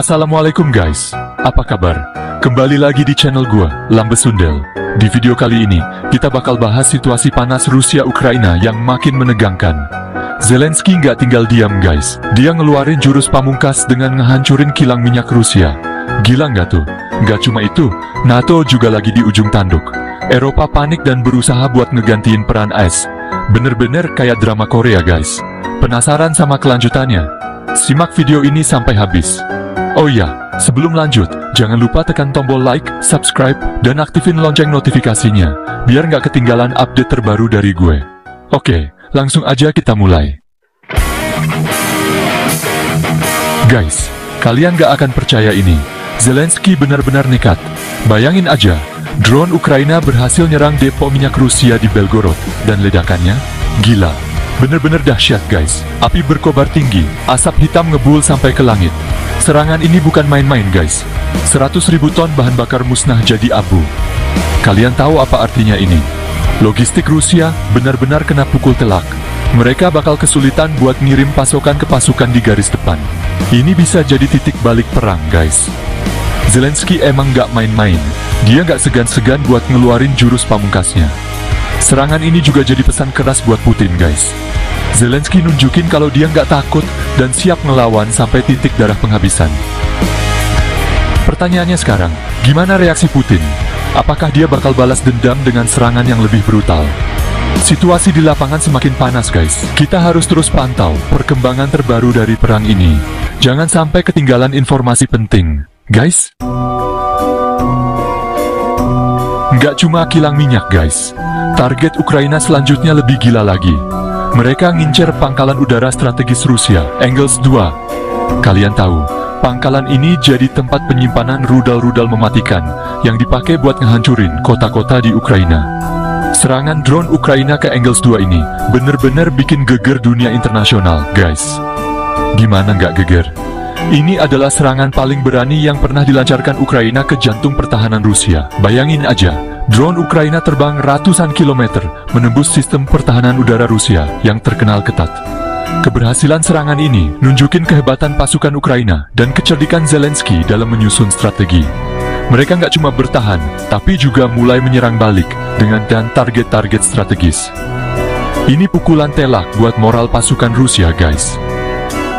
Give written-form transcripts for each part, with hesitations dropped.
Assalamualaikum guys, apa kabar? Kembali lagi di channel gua, Lambes Sundel. Di video kali ini, kita bakal bahas situasi panas Rusia-Ukraina yang makin menegangkan. Zelensky nggak tinggal diam guys, dia ngeluarin jurus pamungkas dengan ngehancurin kilang minyak Rusia. Gila nggak tuh? Nggak cuma itu, NATO juga lagi di ujung tanduk. Eropa panik dan berusaha buat ngegantiin peran AS. Bener-bener kayak drama Korea guys. Penasaran sama kelanjutannya? Simak video ini sampai habis. Oh iya, sebelum lanjut, jangan lupa tekan tombol like, subscribe, dan aktifin lonceng notifikasinya, biar nggak ketinggalan update terbaru dari gue. Oke, langsung aja kita mulai. Guys, kalian nggak akan percaya ini. Zelensky benar-benar nekat. Bayangin aja, drone Ukraina berhasil nyerang depo minyak Rusia di Belgorod, dan ledakannya, gila. Bener-bener dahsyat guys. Api berkobar tinggi, asap hitam ngebul sampai ke langit. Serangan ini bukan main-main guys. 100.000 ton bahan bakar musnah jadi abu. Kalian tahu apa artinya ini? Logistik Rusia benar-benar kena pukul telak. Mereka bakal kesulitan buat ngirim pasokan ke pasukan di garis depan. Ini bisa jadi titik balik perang guys. Zelensky emang nggak main-main. Dia nggak segan-segan buat ngeluarin jurus pamungkasnya. Serangan ini juga jadi pesan keras buat Putin guys. Zelensky nunjukin kalau dia nggak takut dan siap ngelawan sampai titik darah penghabisan. Pertanyaannya sekarang, gimana reaksi Putin? Apakah dia bakal balas dendam dengan serangan yang lebih brutal? Situasi di lapangan semakin panas guys. Kita harus terus pantau perkembangan terbaru dari perang ini. Jangan sampai ketinggalan informasi penting, guys. Nggak cuma kilang minyak guys. Target Ukraina selanjutnya lebih gila lagi. Mereka ngincer pangkalan udara strategis Rusia, Engels 2. Kalian tahu, pangkalan ini jadi tempat penyimpanan rudal-rudal mematikan yang dipakai buat ngehancurin kota-kota di Ukraina. Serangan drone Ukraina ke Engels 2 ini bener-bener bikin geger dunia internasional, guys. Gimana nggak geger? Ini adalah serangan paling berani yang pernah dilancarkan Ukraina ke jantung pertahanan Rusia. Bayangin aja, drone Ukraina terbang ratusan kilometer menembus sistem pertahanan udara Rusia yang terkenal ketat. Keberhasilan serangan ini nunjukin kehebatan pasukan Ukraina dan kecerdikan Zelensky dalam menyusun strategi. Mereka nggak cuma bertahan, tapi juga mulai menyerang balik dengan target-target strategis. Ini pukulan telak buat moral pasukan Rusia guys.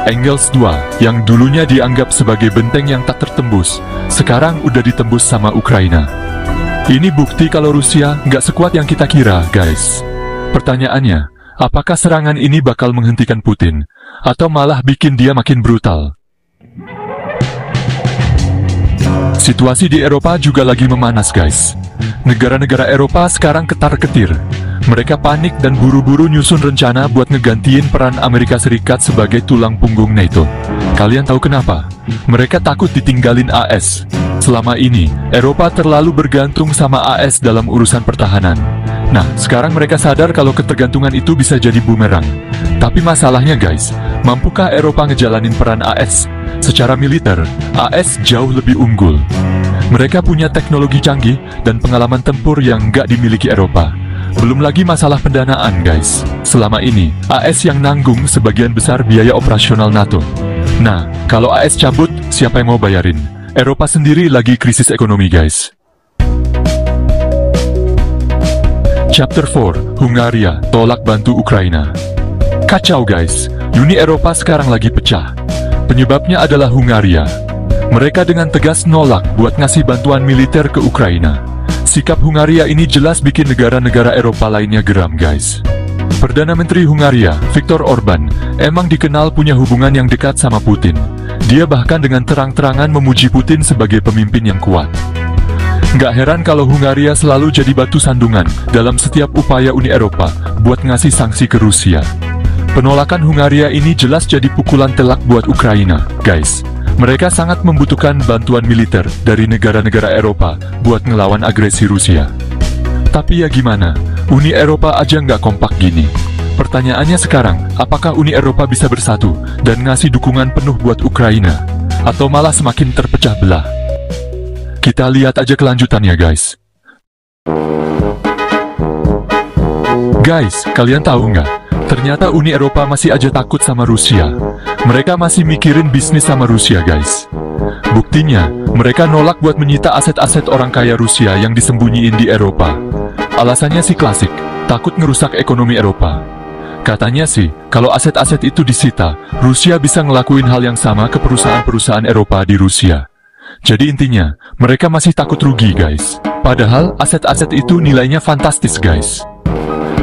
Engels 2, yang dulunya dianggap sebagai benteng yang tak tertembus, sekarang udah ditembus sama Ukraina. Ini bukti kalau Rusia nggak sekuat yang kita kira, guys. Pertanyaannya, apakah serangan ini bakal menghentikan Putin, atau malah bikin dia makin brutal? Situasi di Eropa juga lagi memanas, guys. Negara-negara Eropa sekarang ketar-ketir. Mereka panik dan buru-buru nyusun rencana buat ngegantiin peran Amerika Serikat sebagai tulang punggung NATO. Kalian tahu kenapa? Mereka takut ditinggalin AS. Selama ini, Eropa terlalu bergantung sama AS dalam urusan pertahanan. Nah, sekarang mereka sadar kalau ketergantungan itu bisa jadi bumerang. Tapi masalahnya guys, mampukah Eropa ngejalanin peran AS? Secara militer, AS jauh lebih unggul. Mereka punya teknologi canggih dan pengalaman tempur yang nggak dimiliki Eropa. Belum lagi masalah pendanaan guys. Selama ini, AS yang nanggung sebagian besar biaya operasional NATO. Nah, kalau AS cabut, siapa yang mau bayarin? Eropa sendiri lagi krisis ekonomi guys. Chapter 4, Hungaria tolak bantu Ukraina. Kacau guys, Uni Eropa sekarang lagi pecah. Penyebabnya adalah Hungaria. Mereka dengan tegas nolak buat ngasih bantuan militer ke Ukraina. Sikap Hungaria ini jelas bikin negara-negara Eropa lainnya geram guys. Perdana Menteri Hungaria, Viktor Orban, emang dikenal punya hubungan yang dekat sama Putin. Dia bahkan dengan terang-terangan memuji Putin sebagai pemimpin yang kuat. Nggak heran kalau Hungaria selalu jadi batu sandungan dalam setiap upaya Uni Eropa buat ngasih sanksi ke Rusia. Penolakan Hungaria ini jelas jadi pukulan telak buat Ukraina, guys. Mereka sangat membutuhkan bantuan militer dari negara-negara Eropa buat ngelawan agresi Rusia. Tapi ya gimana, Uni Eropa aja nggak kompak gini. Pertanyaannya sekarang, apakah Uni Eropa bisa bersatu dan ngasih dukungan penuh buat Ukraina? Atau malah semakin terpecah belah? Kita lihat aja kelanjutannya guys. Guys, kalian tahu nggak? Ternyata Uni Eropa masih aja takut sama Rusia. Mereka masih mikirin bisnis sama Rusia, guys. Buktinya, mereka nolak buat menyita aset-aset orang kaya Rusia yang disembunyiin di Eropa. Alasannya sih klasik, takut ngerusak ekonomi Eropa. Katanya sih, kalau aset-aset itu disita, Rusia bisa ngelakuin hal yang sama ke perusahaan-perusahaan Eropa di Rusia. Jadi intinya, mereka masih takut rugi guys. Padahal aset-aset itu nilainya fantastis guys.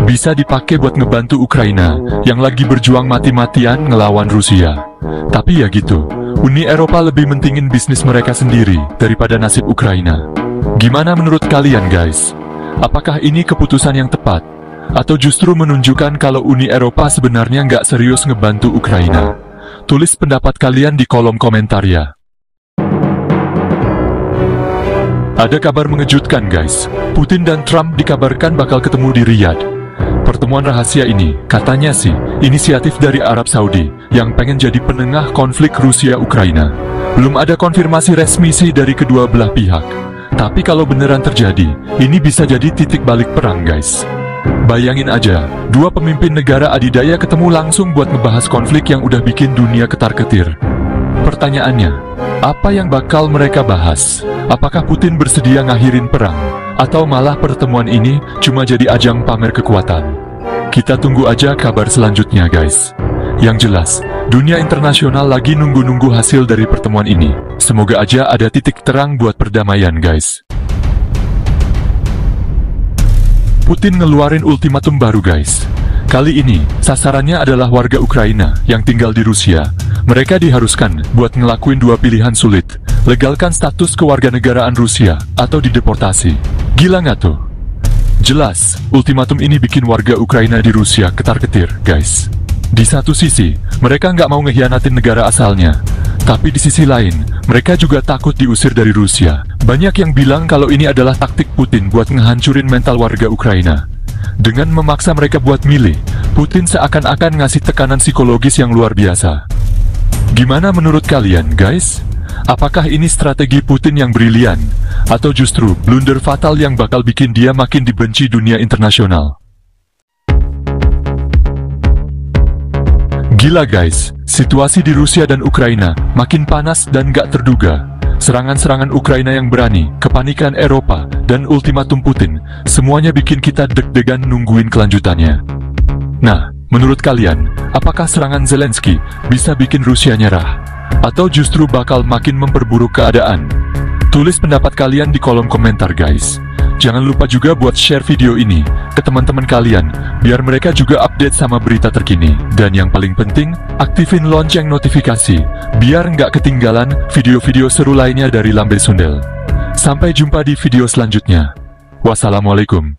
Bisa dipakai buat ngebantu Ukraina yang lagi berjuang mati-matian ngelawan Rusia. Tapi ya gitu, Uni Eropa lebih mentingin bisnis mereka sendiri daripada nasib Ukraina. Gimana menurut kalian guys? Apakah ini keputusan yang tepat? Atau justru menunjukkan kalau Uni Eropa sebenarnya nggak serius ngebantu Ukraina? Tulis pendapat kalian di kolom komentar ya. Ada kabar mengejutkan guys, Putin dan Trump dikabarkan bakal ketemu di Riyadh. Pertemuan rahasia ini, katanya sih, inisiatif dari Arab Saudi yang pengen jadi penengah konflik Rusia-Ukraina. Belum ada konfirmasi resmi sih dari kedua belah pihak. Tapi kalau beneran terjadi, ini bisa jadi titik balik perang guys. Bayangin aja, dua pemimpin negara adidaya ketemu langsung buat ngebahas konflik yang udah bikin dunia ketar-ketir. Pertanyaannya, apa yang bakal mereka bahas? Apakah Putin bersedia ngakhirin perang? Atau malah pertemuan ini cuma jadi ajang pamer kekuatan? Kita tunggu aja kabar selanjutnya guys. Yang jelas, dunia internasional lagi nunggu-nunggu hasil dari pertemuan ini. Semoga aja ada titik terang buat perdamaian guys. Putin ngeluarin ultimatum baru guys. Kali ini, sasarannya adalah warga Ukraina yang tinggal di Rusia. Mereka diharuskan buat ngelakuin dua pilihan sulit. Legalkan status kewarganegaraan Rusia atau dideportasi. Gila nggak tuh? Jelas, ultimatum ini bikin warga Ukraina di Rusia ketar-ketir guys. Di satu sisi, mereka nggak mau ngehianatin negara asalnya. Tapi di sisi lain, mereka juga takut diusir dari Rusia. Banyak yang bilang kalau ini adalah taktik Putin buat ngehancurin mental warga Ukraina. Dengan memaksa mereka buat milih, Putin seakan-akan ngasih tekanan psikologis yang luar biasa. Gimana menurut kalian, guys? Apakah ini strategi Putin yang brilian? Atau justru blunder fatal yang bakal bikin dia makin dibenci dunia internasional? Gila guys, situasi di Rusia dan Ukraina makin panas dan gak terduga. Serangan-serangan Ukraina yang berani, kepanikan Eropa, dan ultimatum Putin, semuanya bikin kita deg-degan nungguin kelanjutannya. Nah, menurut kalian, apakah serangan Zelensky bisa bikin Rusia nyerah? Atau justru bakal makin memperburuk keadaan? Tulis pendapat kalian di kolom komentar guys. Jangan lupa juga buat share video ini ke teman-teman kalian, biar mereka juga update sama berita terkini. Dan yang paling penting, aktifin lonceng notifikasi, biar nggak ketinggalan video-video seru lainnya dari Lambe Sundel. Sampai jumpa di video selanjutnya. Wassalamualaikum.